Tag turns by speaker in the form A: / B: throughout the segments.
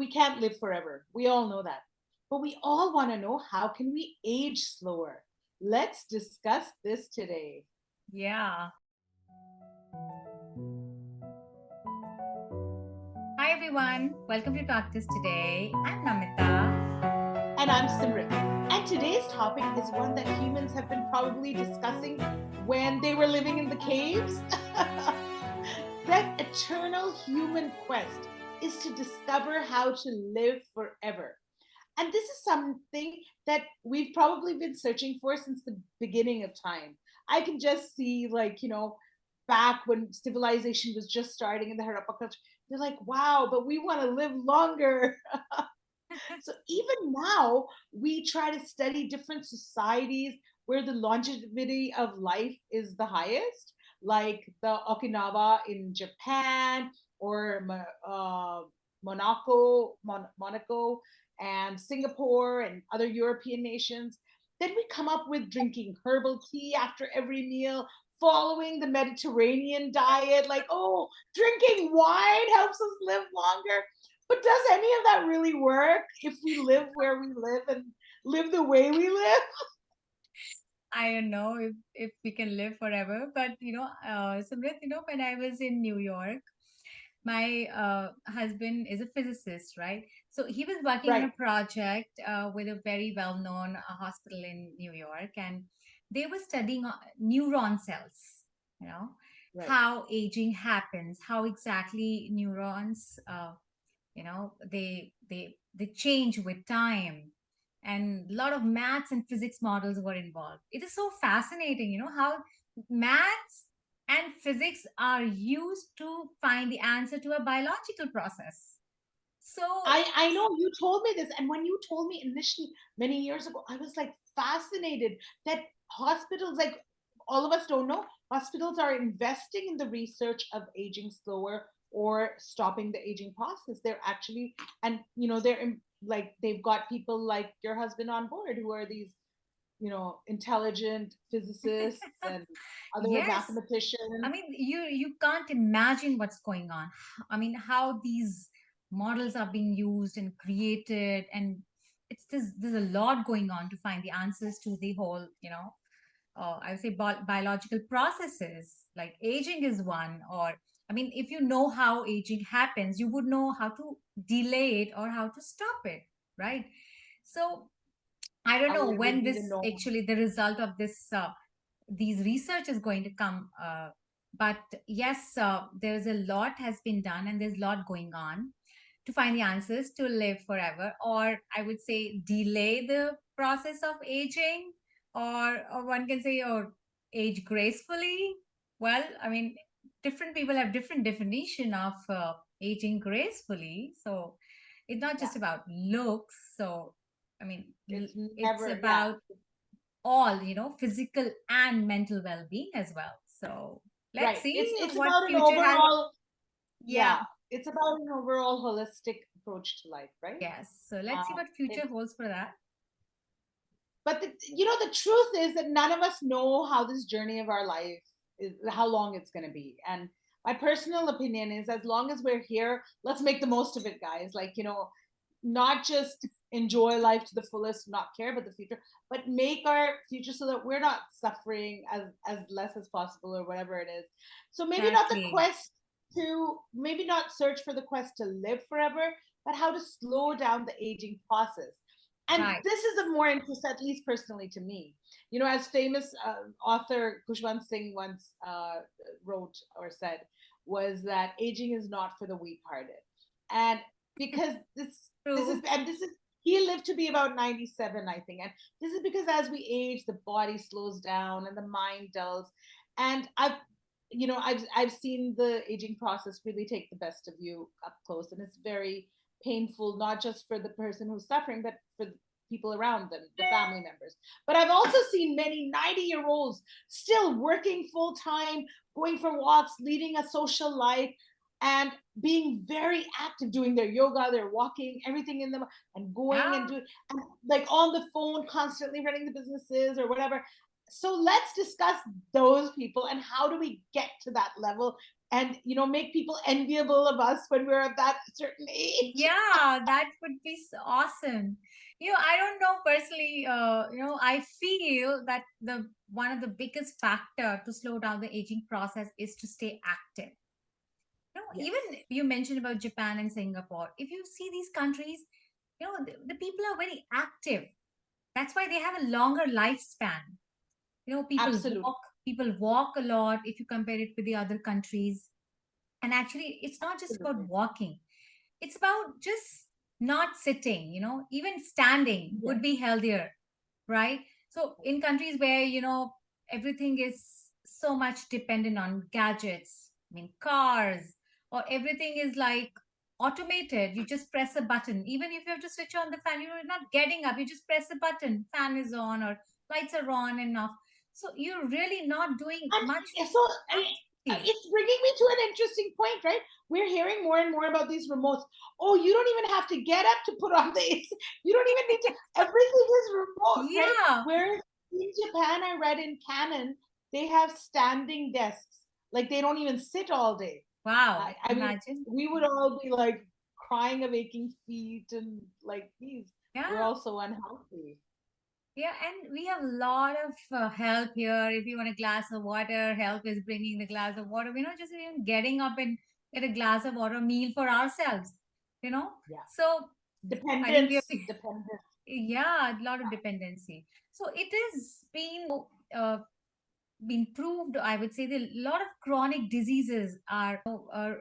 A: we can't live forever. We all know that. But we all want to know, how can we age slower? Let's discuss this today.
B: Yeah. Hi everyone. Welcome to Talk Today. I'm Namita.
A: And I'm Simrit. And today's topic is one that humans have been probably discussing when they were living in the caves. That eternal human quest is to discover how to live forever. And this is something that we've probably been searching for since the beginning of time. I can just see, like, back when civilization was just starting in the Harappa culture, they're like, wow, but we want to live longer. So even now, we try to study different societies where the longevity of life is the highest, like the Okinawa in Japan, or Monaco, and Singapore and other European nations. Then we come up with drinking herbal tea after every meal, following the Mediterranean diet, like, oh, drinking wine helps us live longer. But does any of that really work if we live where we live and live the way we live?
B: I don't know if we can live forever, but Simrit, when I was in New York, my husband is a physicist, right? So he was working on
A: Right,
B: a project with a very well-known hospital in New York, and they were studying neuron cells, you know,
A: right.
B: how aging happens, how exactly neurons, they change with time, and a lot of maths and physics models were involved. It is so fascinating, how maths and physics are used to find the answer to a biological process. So
A: I know you told me this, and when you told me initially many years ago, I was like fascinated that hospitals, like, all of us don't know, hospitals are investing in the research of aging slower or stopping the aging process. They're actually, and they're like, they've got people like your husband on board who are these, intelligent physicists and other
B: yes, I
A: mathematicians.
B: mean, you can't imagine what's going on. I mean, how these models are being used and created, and there's a lot going on to find the answers to the whole, I would say biological processes. Like aging is one, or I mean, if you know how aging happens, you would know how to delay it or how to stop it, right? So I don't
A: How
B: know
A: we
B: when
A: wouldn't even
B: this
A: know.
B: actually the result of this these research is going to come. But yes, there's a lot has been done and there's a lot going on to find the answers to live forever, or I would say delay the process of aging, or one can say, or age gracefully. Well, I mean, different people have different definition of aging gracefully. So it's not
A: Yeah,
B: just about looks. So I mean,
A: it's
B: it's
A: never, yeah.
B: about all, physical and mental well-being as well. So let's
A: Right.
B: see
A: It's
B: what
A: about an
B: future has.
A: overall,
B: Yeah.
A: yeah, it's about an overall holistic approach to life, right?
B: Yes. So let's see
A: Um,
B: what future
A: it's
B: holds for that.
A: but the truth is that none of us know how this journey of our life is, how long it's going to be. And my personal opinion is, as long as we're here, let's make the most of it, guys. Like, not just enjoy life to the fullest, not care about the future, but make our future so that we're not suffering as less as possible, or whatever it is. So
B: Exactly.
A: maybe not search for the quest to live forever, but how to slow down the aging process. And
B: Right.
A: this is of more interest, at least personally to me. As famous author Kushwant Singh once wrote or said, was that aging is not for the weak-hearted. And because
B: True.
A: this is he lived to be about 97, I think. And this is because as we age, the body slows down and the mind dulls. And I've seen the aging process really take the best of you up close, and it's very painful, not just for the person who's suffering, but for the people around them, the family members. But I've also seen many 90-year-olds still working full time, going for walks, leading a social life, and being very active, doing their yoga, their walking, everything in them, and going and
B: Yeah.
A: doing, and like on the phone, constantly running the businesses or whatever. So let's discuss those people and how do we get to that level and make people enviable of us when we're at that certain age.
B: Yeah, that would be awesome. I don't know personally, I feel that the one of the biggest factor to slow down the aging process is to stay active.
A: Yes,
B: Even you mentioned about Japan and Singapore. If you see these countries, the people are very active. That's why they have a longer lifespan. People
A: absolutely,
B: walk a lot if you compare it with the other countries. And actually, it's not just about
A: absolutely.
B: walking. It's about just not sitting, even standing
A: Yes,
B: would be healthier, right? So in countries where, everything is so much dependent on gadgets, I mean, cars, or everything is like automated, you just press a button. Even if you have to switch on the fan, you're not getting up, you just press a button, fan is on or lights are on and off. So you're really not doing much
A: and so
B: activity.
A: it's bringing me to an interesting point, right? We're hearing more and more about these remotes. Oh, you don't even have to get up to put on the AC. You don't even need to. Everything is remote, right?
B: Yeah.
A: Whereas in Japan, I read in Canon, they have standing desks. Like they don't even sit all day.
B: Wow.
A: I mean,
B: Imagine.
A: we would all be like crying of aching feet and like, these. We're
B: Yeah.
A: all so unhealthy.
B: Yeah, and we have a lot of help here. If you want a glass of water, help is bringing the glass of water. We're not just even getting up and get a glass of water meal for ourselves, you know.
A: Yeah.
B: So I think we have,
A: Dependence.
B: yeah, a lot of dependency. So it is uh, been proved. I would say that a lot of chronic diseases are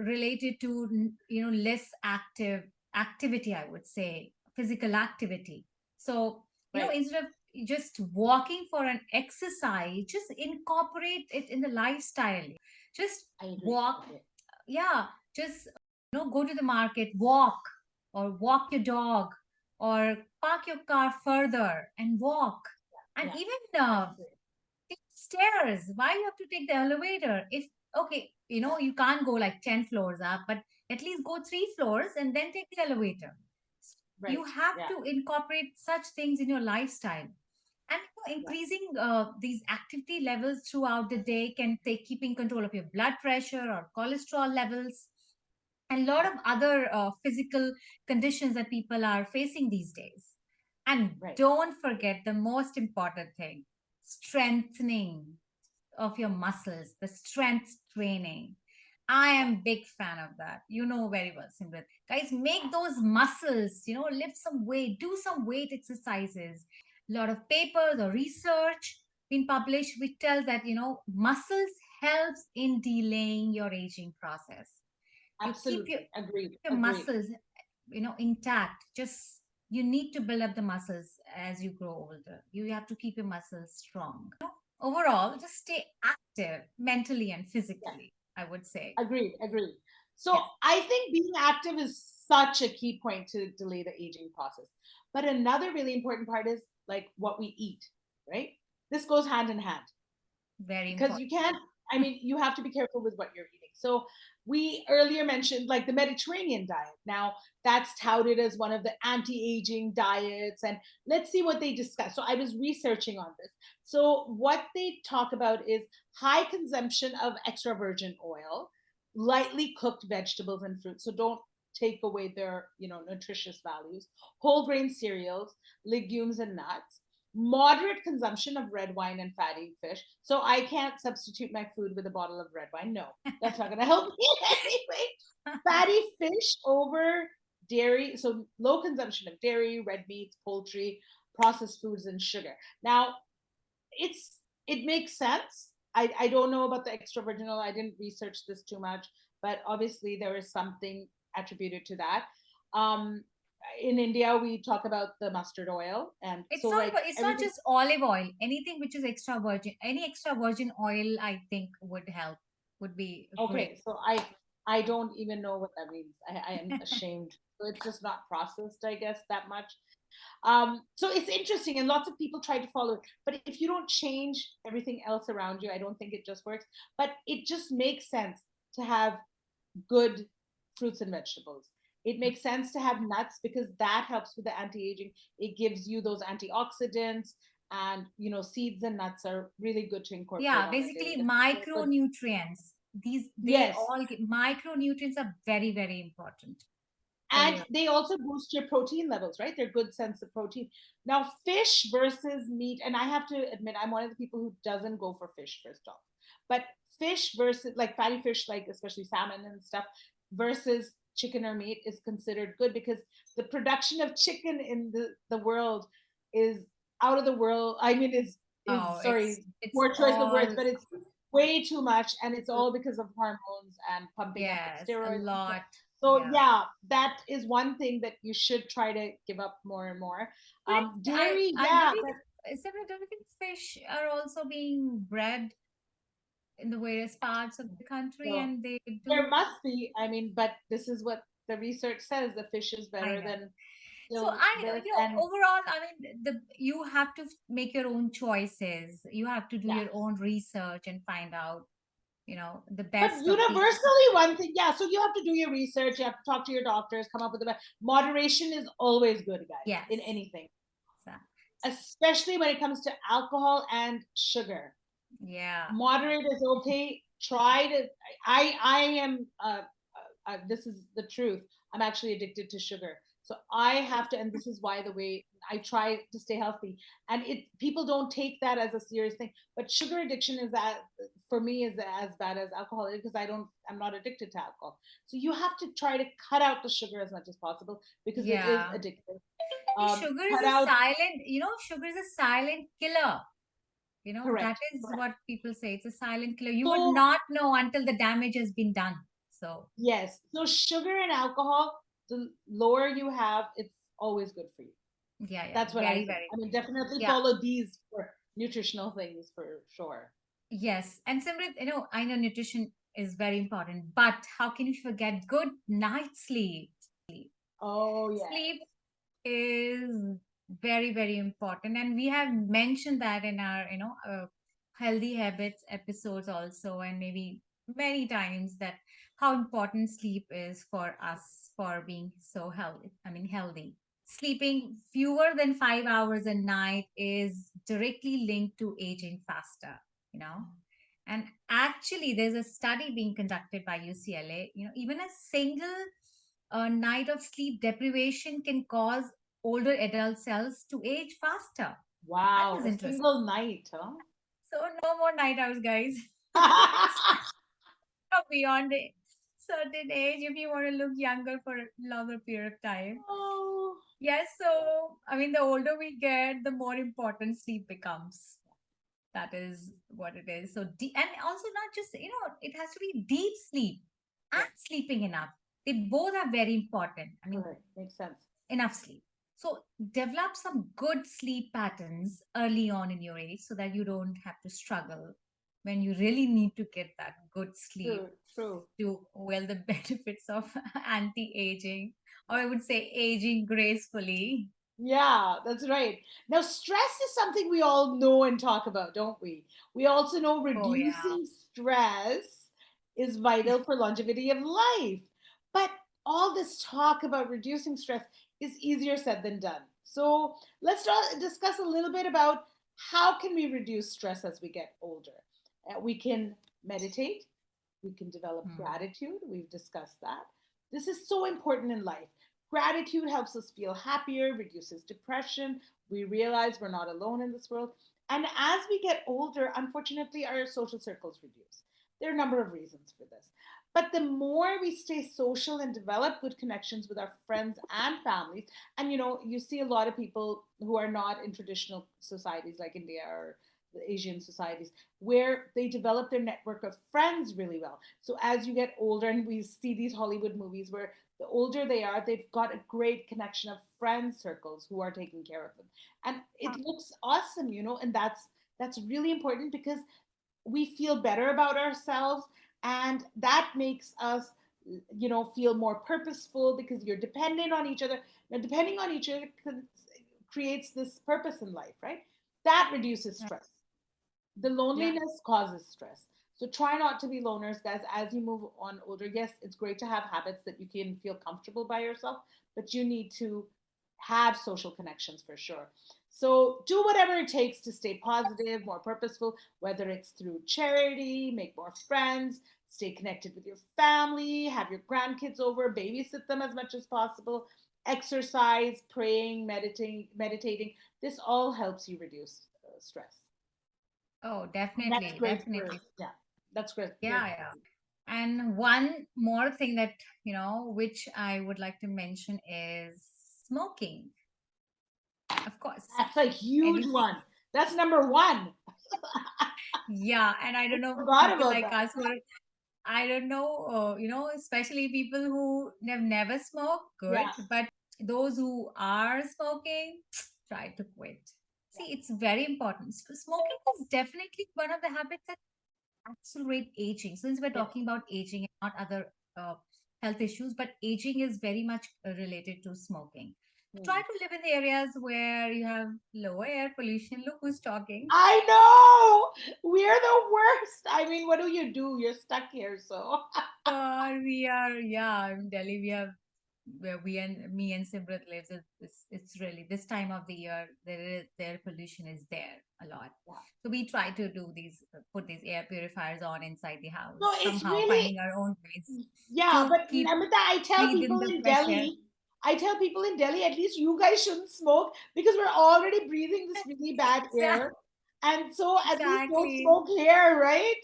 B: related to less activity. I would say physical activity. So
A: Right.
B: instead of just walking for an exercise, just incorporate it in the lifestyle. Just
A: I agree.
B: walk.
A: Okay.
B: Yeah, just go to the market, walk, or walk your dog, or park your car further and walk. And
A: Yeah.
B: even
A: Absolutely.
B: take stairs. Why you have to take the elevator? If okay, you can't go like 10 floors up, but at least go 3 floors and then take the elevator. You
A: Right.
B: have
A: Yeah.
B: to incorporate such things in your lifestyle. And
A: Right.
B: increasing these activity levels throughout the day can say keeping control of your blood pressure or cholesterol levels and a lot
A: Yeah.
B: of other physical conditions that people are facing these days. And
A: Right.
B: don't forget the most important thing, strengthening of your muscles, the strength training. I
A: Yeah.
B: am big fan of that. You know very well, Simrit. Guys, make those muscles, lift some weight, do some weight exercises. A lot of papers or research been published which tells that, muscles helps in delaying your aging process. You keep
A: Absolutely. Agreed.
B: your
A: Agreed.
B: muscles, intact. Just you need to build up the muscles as you grow older. You have to keep your muscles strong. Overall, just stay active mentally and
A: Yeah.
B: physically, I would say.
A: Agreed. Agreed. So
B: Yes.
A: I think being active is such a key point to delay the aging process. But another really important part is like what we eat, right? This goes hand in hand.
B: Very
A: Because
B: important.
A: you can't, I mean, you have to be careful with what you're eating. So we earlier mentioned like the Mediterranean diet. Now that's touted as one of the anti-aging diets, and let's see what they discuss. So I was researching on this. So what they talk about is high consumption of extra virgin oil, lightly cooked vegetables and fruits, so don't take away their nutritious values, whole grain cereals, legumes and nuts, moderate consumption of red wine and fatty fish. So I can't substitute my food with a bottle of red wine. No, that's not going to help me anyway. Fatty fish over dairy. So low consumption of dairy, red meats, poultry, processed foods, and sugar. Now, it makes sense. I don't know about the extra virgin oil. I didn't research this too much, but obviously there is something attributed to that. Um, in India, we talk about the mustard oil, and
B: It's
A: so
B: not
A: like
B: about, it's not
A: everything.
B: just olive oil. Anything which is extra virgin, any extra virgin oil, I think would help, would be great.
A: Okay, so I don't even know what that means. I am ashamed. So it's just not processed, I guess, that much. So it's interesting, and lots of people try to follow it. But if you don't change everything else around you, I don't think it just works. But it just makes sense to have good fruits and vegetables. It makes sense to have nuts because that helps with the anti-aging. It gives you those antioxidants, and seeds and nuts are really good to incorporate
B: Yeah,
A: on a daily
B: basically
A: basis. They're good.
B: micronutrients. they
A: Yes.
B: all micronutrients are very, very important for
A: And
B: your.
A: they also boost your protein levels, right? They're good sense of protein. Now, fish versus meat, and I have to admit, I'm one of the people who doesn't go for fish first off. But fish versus like fatty fish, like especially salmon and stuff, versus chicken or meat is considered good because the production of chicken in the world is out of the world. I mean, is
B: Oh,
A: sorry,
B: it's
A: poor choice of words,
B: all,
A: but it's way too much, and it's all because of hormones and pumping up of
B: yes, a
A: steroids and stuff.
B: lot.
A: So
B: Yeah.
A: yeah, that is one thing that you should try to give up more and more.
B: But
A: Dairy,
B: I
A: yeah,
B: don't you
A: but
B: think, Simran, don't you think fish are also being bred in the various parts of the country,
A: so
B: and they
A: there
B: do?
A: must be. I mean, but this is what the research says: the fish is
B: I
A: better
B: know.
A: than
B: So
A: still this, and
B: overall, I mean, the you have to make your own choices. You have to do
A: yeah.
B: your own research and find out, the
A: But
B: best of the.
A: universally, one thing, yeah. So you have to do your research. You have to talk to your doctors. Come up with the best. Moderation is always good, guys, in
B: Yes.
A: anything,
B: So,
A: especially when it comes to alcohol and sugar.
B: yeah.
A: Moderate is okay. Try to. I am. This is the truth. I'm actually addicted to sugar, so I have to. And this is why the way I try to stay healthy. And it people don't take that as a serious thing, but sugar addiction is that for me is as bad as alcohol because I'm not addicted to alcohol. So you have to try to cut out the sugar as much as possible because it is
B: Yeah.
A: addictive.
B: Sugar is
A: Cut
B: a
A: out.
B: silent, sugar is a silent killer. That
A: Correct.
B: is
A: Correct.
B: what people say. It's a silent killer. You would
A: So
B: not know until the damage has been done. So,
A: yes. So sugar and alcohol, the lower you have, it's always good for you.
B: yeah, yeah,
A: That's what I
B: very,
A: think.
B: very
A: I mean,
B: good.
A: definitely
B: Yeah.
A: follow these for nutritional things for sure.
B: Yes. And Simrit, I know nutrition is very important, but how can you forget good night sleep?
A: Oh
B: Sleep
A: yes.
B: is very, very important. And we have mentioned that in our, healthy habits episodes also, and maybe many times that how important sleep is for us for being so healthy. I mean, healthy. Sleeping fewer than 5 hours a night is directly linked to aging faster, you know. And actually, there's a study being conducted by UCLA. Even a single night of sleep deprivation can cause older adult cells to age faster. That
A: Wow,
B: is
A: a
B: interesting.
A: single night, huh?
B: So no more night owls, guys. Beyond a certain age, if you want to look younger for a longer period of time.
A: Oh,
B: Yes, so I mean, the older we get, the more important sleep becomes. That is what it is. So, and also not just, it has to be deep sleep and
A: yeah,
B: sleeping enough. They both are very important. I mean,
A: correct. Makes sense.
B: enough sleep. So, develop some good sleep patterns early on in your age so that you don't have to struggle when you really need to get that good sleep
A: True, true.
B: to well the benefits of anti-aging, or I would say aging gracefully.
A: Yeah, that's right. Now, stress is something we all know and talk about, don't we? We also know
B: Oh yeah.
A: reducing stress is vital for longevity of life. But all this talk about reducing stress is easier said than done. So let's discuss a little bit about how can we reduce stress as we get older. We can meditate, we can develop
B: Hmm.
A: gratitude. We've discussed that. This is so important in life. Gratitude helps us feel happier, reduces depression. We realize we're not alone in this world. And as we get older, unfortunately, our social circles reduce. There are a number of reasons for this. But the more we stay social and develop good connections with our friends and families, and you see a lot of people who are not in traditional societies like India or the Asian societies, where they develop their network of friends really well. So as you get older, and we see these Hollywood movies where the older they are, they've got a great connection of friend circles who are taking care of them. And it looks awesome, and that's really important because we feel better about ourselves, and that makes us feel more purposeful because you're dependent on each other. Now depending on each other creates this purpose in life, right? That reduces stress. The
B: Yeah.
A: loneliness causes stress. So try not to be loners, guys, as you move on older. Yes, it's great to have habits that you can feel comfortable by yourself, but you need to have social connections for sure. So do whatever it takes to stay positive, more purposeful, whether it's through charity, make more friends, stay connected with your family, have your grandkids over, babysit them as much as possible, exercise, praying, meditating. This all helps you reduce stress.
B: Oh,
A: And that's
B: definitely,
A: great for,
B: definitely.
A: yeah, that's great. Great.
B: Yeah, yeah. And one more thing that, which I would like to mention is smoking. Of course,
A: That's a huge
B: anything.
A: one. That's number one.
B: Yeah, and I don't know
A: Forgot
B: people
A: about
B: like
A: that.
B: us who are, I don't know, especially people who have never smoked, good.
A: Yeah.
B: But those who are smoking, try to quit.
A: Yeah.
B: See, it's very important. Smoking is definitely one of the habits that accelerate aging. Since we're
A: Yes.
B: talking about aging and not other health issues, but aging is very much related to smoking. Try
A: Hmm.
B: to live in areas where you have lower air pollution. Look who's talking.
A: I know. We're the worst. I mean, what do you do? You're stuck here, so.
B: We are, yeah, in Delhi, we have where we and me and Simrit lives. It's really this time of the year, air pollution is there a lot.
A: Yeah.
B: So we try to do put these air purifiers on inside the
A: So
B: house,
A: it's
B: somehow
A: really,
B: finding our own ways
A: yeah,
B: to
A: but
B: keep
A: Namita,
B: breathe in the fresh air.
A: I tell people in Delhi, at least you guys shouldn't smoke because we're already breathing this really bad air. And so at least don't
B: Exactly.
A: smoke here, right?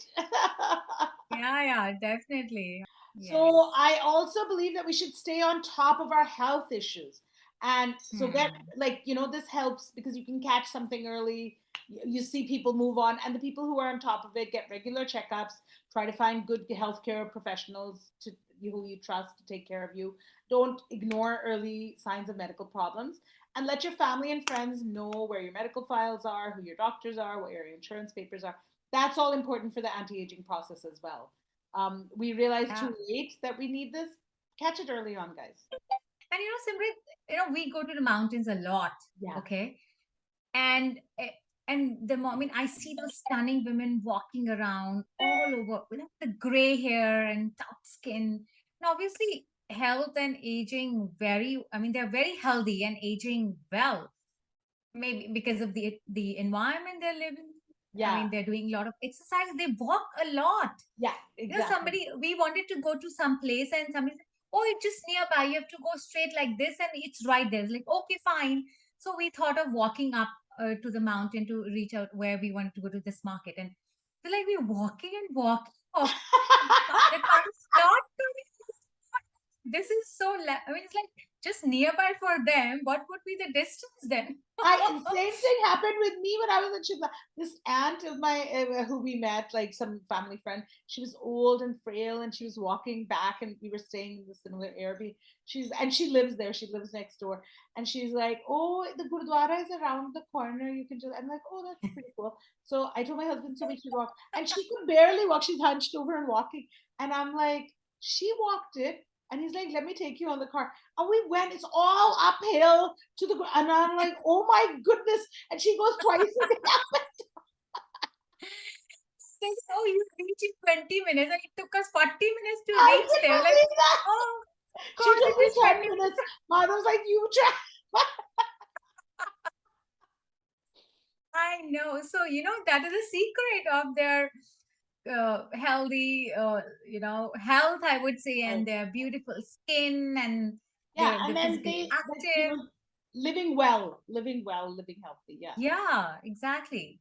B: Yeah, yeah, definitely. Yes.
A: So I also believe that we should stay on top of our health issues. And so get,
B: Hmm.
A: like, this helps because you can catch something early. You see people move on, and the people who are on top of it get regular checkups, try to find good healthcare professionals who you trust to take care of you. Don't ignore early signs of medical problems, and let your family and friends know where your medical files are, who your doctors are, what your insurance papers are. That's all important for the anti-aging process as well. We realize
B: Yeah.
A: too late that we need this. Catch it early on, guys.
B: And Simrit, we go to the mountains a lot.
A: Yeah.
B: Okay. and eh, and the moment I see those stunning women walking around all over with the gray hair and tough skin, and obviously health and aging very, I mean, they're very healthy and aging well, maybe because of the environment they're living. I
A: Yeah.
B: mean, they're doing a lot of exercise, they walk a lot.
A: Yeah. Exactly.
B: Somebody, we wanted to go to some place and somebody said, oh, it's just nearby, you have to go straight like this and it's right there. It's like, okay, fine. So we thought of walking up to the mountain to reach out where we wanted to go to this market. And we're like, we're walking and walking. The car is not coming. This is so, I mean, it's like just nearby for them. What would be the distance then?
A: Same thing happened with me when I was in Shimla. This aunt of my who we met, like some family friend, she was old and frail, and she was walking back, and we were staying in the similar Airbnb. She lives there. She lives next door, and she's like, "Oh, the Gurdwara is around the corner. You can just." I'm like, "Oh, that's pretty cool." So I told my husband, "So we should walk," and she could barely walk. She's hunched over and walking, and I'm like, "She walked it." And he's like, "Let me take you on the car." And we went, it's all uphill to the ground. And I'm like, "Oh my goodness." And she goes twice a day.
B: Says, oh, you reach in 20 minutes, and it took us 40 minutes to
A: I
B: reach
A: can
B: there. Like,
A: believe that.
B: oh,
A: She
B: God,
A: took
B: it
A: me
B: is 20
A: 10 minutes.
B: minutes.
A: Mother's like, "You try."
B: I know. So, that is a secret of their healthy, health, I would say,
A: Right.
B: and their beautiful skin, and
A: Yeah.
B: they're
A: And then
B: physically
A: like,
B: active.
A: living well, living healthy. Yeah.
B: Yeah, exactly.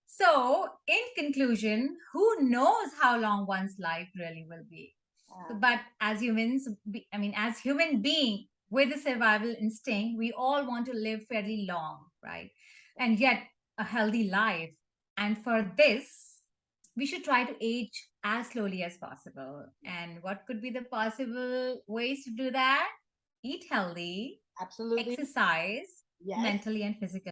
B: So, in conclusion, who knows how long one's life really will be? So,
A: Yeah.
B: but as humans, I mean, as human being with a survival instinct, we all want to live fairly long, right? And yet a healthy life. And for this, we should try to age as slowly as possible. And what could be the possible ways to do that? Eat healthy,
A: Absolutely.
B: exercise
A: Yes.
B: mentally and physically,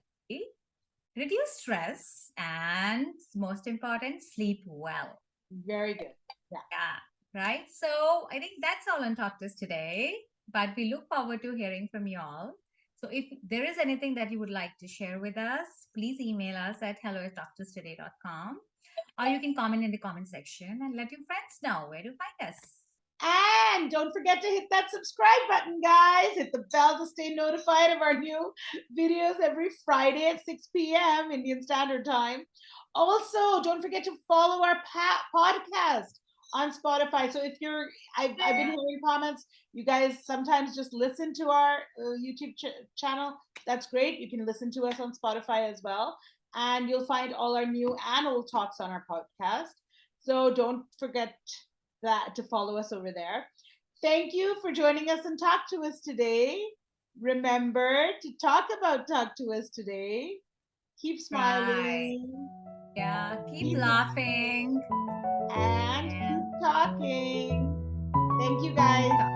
B: reduce stress, and most important, sleep well.
A: Very good. Yeah.
B: Yeah, right. So I think that's all on Talk to Us today, but we look forward to hearing from you all. So if there is anything that you would like to share with us, please email us at hello@talktoustoday.com, or you can comment in the comment section and let your friends know where to find us.
A: And don't forget to hit that subscribe button, guys. Hit the bell to stay notified of our new videos every Friday at 6 p.m. Indian Standard Time. Also, don't forget to follow our podcast on Spotify. So if you're, I've been hearing comments. You guys sometimes just listen to our YouTube channel. That's great. You can listen to us on Spotify as well, and you'll find all our new and old talks on our podcast. So don't forget that to follow us over there. Thank you for joining us and Talk to Us today. Remember to talk to us today. Keep
B: Right.
A: smiling.
B: Yeah. Keep
A: Keep
B: laughing.
A: and keep
B: And
A: talking. Thank you guys.